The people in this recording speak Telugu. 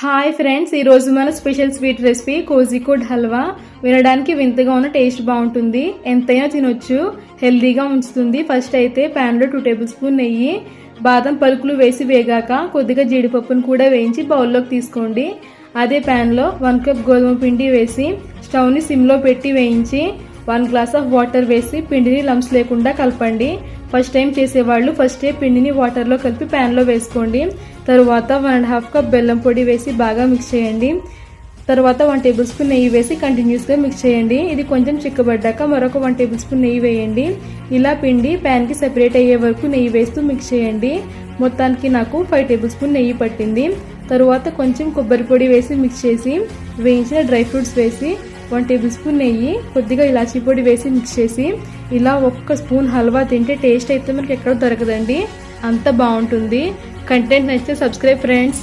హాయ్ ఫ్రెండ్స్, ఈరోజు మన special sweet recipe Kozhikode halwa. వినడానికి వింతగా ఉన్న టేస్ట్ బాగుంటుంది, ఎంతైనా తినొచ్చు, హెల్దీగా ఉంచుతుంది. ఫస్ట్ అయితే ప్యాన్లో 2 టేబుల్ స్పూన్ నెయ్యి, బాదం పలుకులు వేసి వేగాక కొద్దిగా జీడిపప్పును కూడా వేయించి బౌల్లోకి తీసుకోండి. అదే ప్యాన్లో 1 కప్ గోధుమ పిండి వేసి స్టవ్ని సిమ్లో పెట్టి వేయించి 1 గ్లాస్ ఆఫ్ వాటర్ వేసి పిండిని లంప్స్ లేకుండా కలపండి. ఫస్ట్ టైం చేసేవాళ్ళు ఫస్టే పిండిని వాటర్లో కలిపి ప్యాన్లో వేసుకోండి. తరువాత 1.5 కప్ బెల్లం పొడి వేసి బాగా మిక్స్ చేయండి. తర్వాత 1 టేబుల్ స్పూన్ నెయ్యి వేసి కంటిన్యూస్గా మిక్స్ చేయండి. ఇది కొంచెం చిక్కబడ్డాక మరొక 1 టేబుల్ స్పూన్ నెయ్యి వేయండి. ఇలా పిండి ప్యాన్కి సెపరేట్ అయ్యే వరకు నెయ్యి వేస్తూ మిక్స్ చేయండి. మొత్తానికి నాకు 5 టేబుల్ స్పూన్ నెయ్యి పట్టింది. తరువాత కొంచెం కొబ్బరి పొడి వేసి మిక్స్ చేసి వేయించిన డ్రై ఫ్రూట్స్ వేసి 1 టేబుల్ స్పూన్ నెయ్యి, కొద్దిగా ఇలాచీ పొడి వేసి మిక్స్ చేసి ఇలా 1 స్పూన్ హల్వా తింటే టేస్ట్ అయితే మనకి ఎక్కడ దొరకదండి, అంత బాగుంటుంది. కంటెంట్ నచ్చితే సబ్స్క్రైబ్ ఫ్రెండ్స్.